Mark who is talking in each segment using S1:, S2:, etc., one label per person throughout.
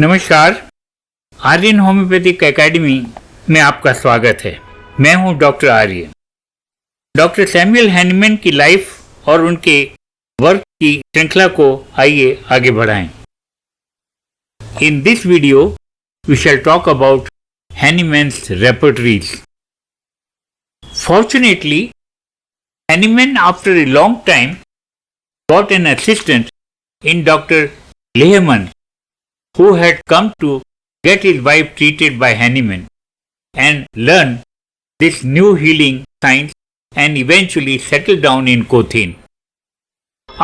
S1: नमस्कार। Aryan homeopathic academy में आपका स्वागत है। मैं हूं doctor Aryan. Doctor Samuel Hahnemann की लाइफ और उनके वर्क की श्रृंखला को आइए आगे बढ़ाएं। In this video we shall talk about Hahnemann's repertories. Fortunately, Hahnemann after a long time got an assistant in Dr. Hahnemann, who had come to get his wife treated by Hahnemann and learn this new healing science and eventually settled down in Cochin.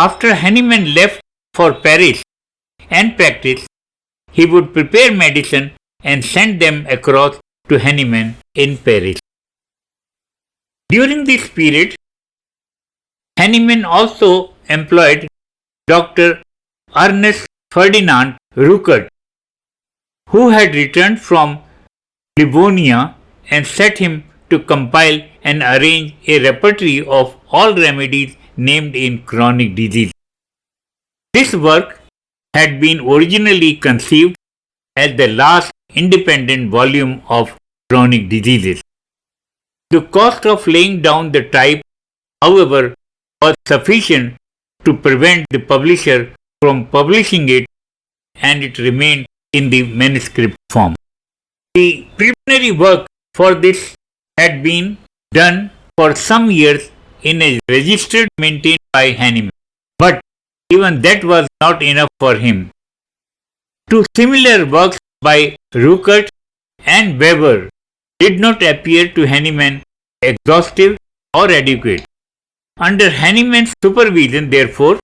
S1: After Hahnemann left for Paris and practice, he would prepare medicine and send them across to Hahnemann in Paris. During this period, Hahnemann also employed Dr. Ernest Ferdinand Ruckert, who had returned from Livonia, and set him to compile and arrange a repertory of all remedies named in chronic disease. This work had been originally conceived as the last independent volume of chronic diseases. The cost of laying down the type, however, was sufficient to prevent the publisher from publishing it, and it remained in the manuscript form. The preliminary work for this had been done for some years in a register maintained by Hahnemann, but even that was not enough for him. Two similar works by Ruckert and Weber did not appear to Hahnemann exhaustive or adequate. Under Hahnemann's supervision, therefore,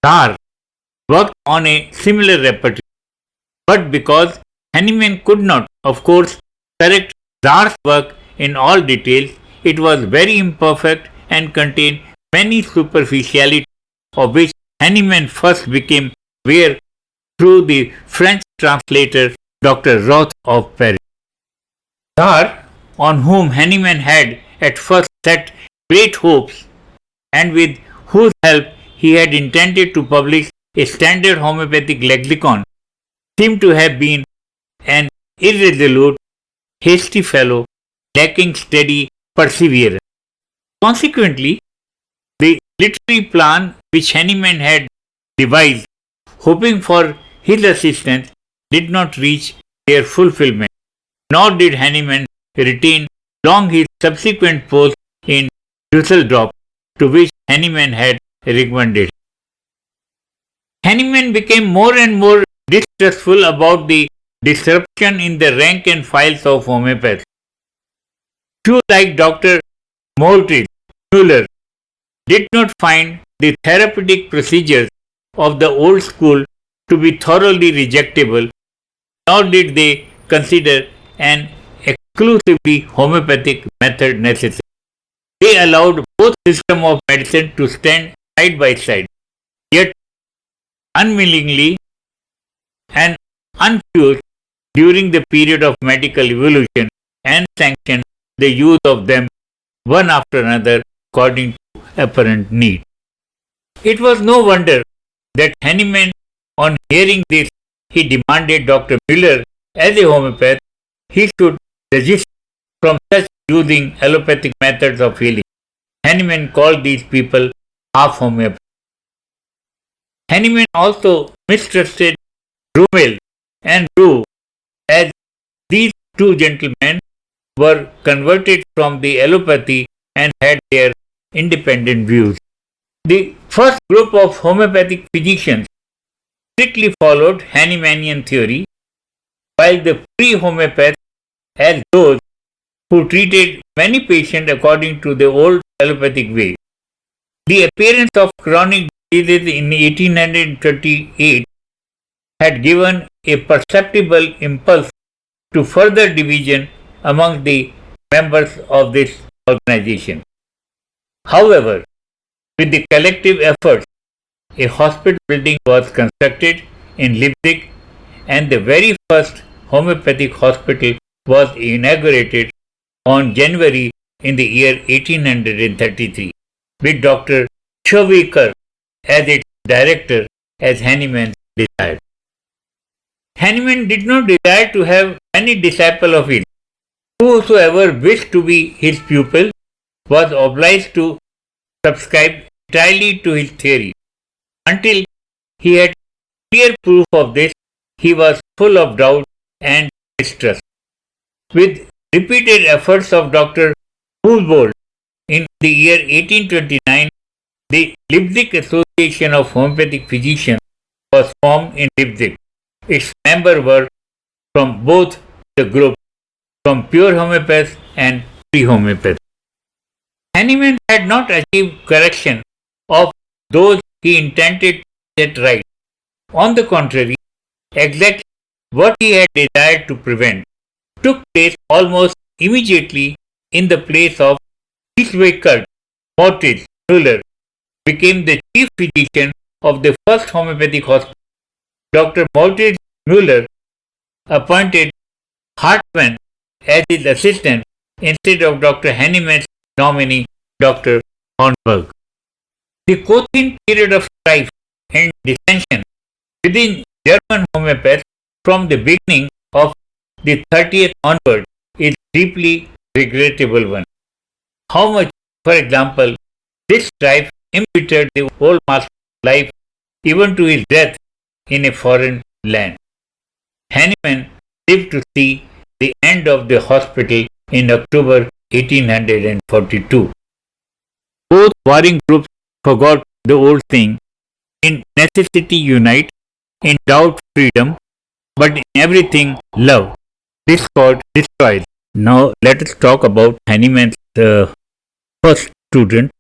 S1: Dar worked on a similar repertory, but because Hahnemann could not, of course, correct Zar's work in all details, it was very imperfect and contained many superficialities of which Hahnemann first became aware through the French translator Dr. Roth of Paris. Zar, on whom Hahnemann had at first set great hopes and with whose help he had intended to publish a standard homeopathic lexicon, seemed to have been an irresolute, hasty fellow lacking steady perseverance. Consequently, the literary plan which Hahnemann had devised, hoping for his assistance, did not reach their fulfillment, nor did Hahnemann retain long his subsequent post in Dusseldorf, to which Hahnemann had recommended. Hahnemann became more and more distrustful about the disruption in the rank and files of homeopaths. Few like Dr. Moultrie Müller did not find the therapeutic procedures of the old school to be thoroughly rejectable, nor did they consider an exclusively homeopathic method necessary. They allowed both systems of medicine to stand side by side, yet unwillingly and unfused during the period of medical evolution, and sanctioned the use of them one after another according to apparent need. It was no wonder that Hahnemann, on hearing this, he demanded Dr. Müller, as a homeopath, he should desist from such using allopathic methods of healing. Hahnemann called these people half homeopaths. Hahnemann also mistrusted Rummel and Roux, as these two gentlemen were converted from the allopathy and had their independent views. The first group of homeopathic physicians strictly followed Hahnemannian theory, while the pre-homeopaths, as those who treated many patients according to the old allopathic way. The appearance of chronic diseases in 1828 had given a perceptible impulse to further division among the members of this organization. However, with the collective efforts, a hospital building was constructed in Leipzig, and the very first homeopathic hospital was inaugurated on January in the year 1833, with Dr. Schoeviker as its director, as Hahnemann desired. Hahnemann did not desire to have any disciple of his. Whosoever wished to be his pupil was obliged to subscribe entirely to his theory. Until he had clear proof of this, he was full of doubt and mistrust. With repeated efforts of Dr. Humboldt in the year 1829, the Leipzig Association of Homeopathic Physicians was formed in Leipzig. Its members were from both the groups, from pure homeopaths and pre-homeopaths. Hahnemann had not achieved correction of those he intended to set right. On the contrary, exactly what he had desired to prevent took place almost immediately. In the place of Wiesweckert, Mortis Müller became the chief physician of the first homeopathic hospital. Dr. Mortis Müller appointed Hartmann as his assistant instead of Dr. Hahnemann's nominee, Dr. Hornberg. The Cothin period of strife and dissension within German homeopaths from the beginning of the 30th onward is deeply regrettable one. How much, for example, this strife embittered the old master's life even to his death in a foreign land. Hahnemann lived to see the end of the hospital in October 1842. Both warring groups forgot the old saying, in necessity unite, in doubt freedom, but in everything love. Discord destroys. Now let us talk about Hahnemann's first student,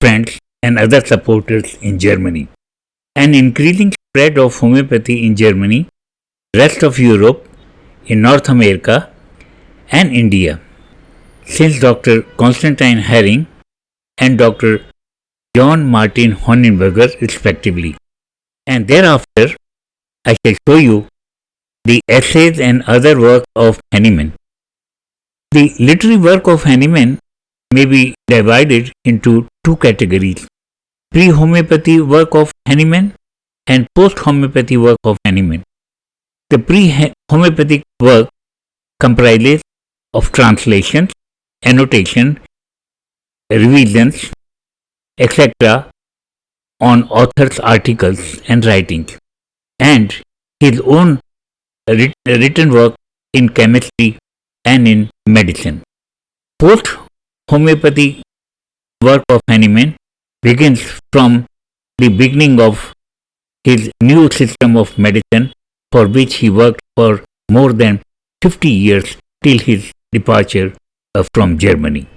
S1: friends and other supporters in Germany. An increasing spread of homeopathy in Germany, rest of Europe, in North America and India. Since Dr. Constantine Hering and Dr. John Martin Honenberger respectively. And thereafter I shall show you the essays and other work of Hahnemann. The literary work of Hahnemann may be divided into two categories: pre-homeopathy work of Hahnemann and post-homeopathy work of Hahnemann. The pre-homeopathic work comprises of translations, annotation, revisions, etc. on authors' articles and writings, and his own written work in chemistry and in medicine. Post-homeopathy work of Hahnemann begins from the beginning of his new system of medicine, for which he worked for more than 50 years till his departure from Germany.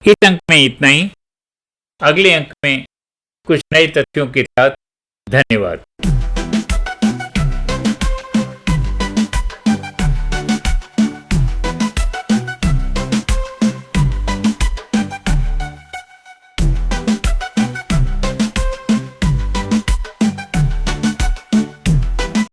S1: इस अंक में इतना ही। अगले अंक में कुछ नए तथ्यों के साथ। धन्यवाद।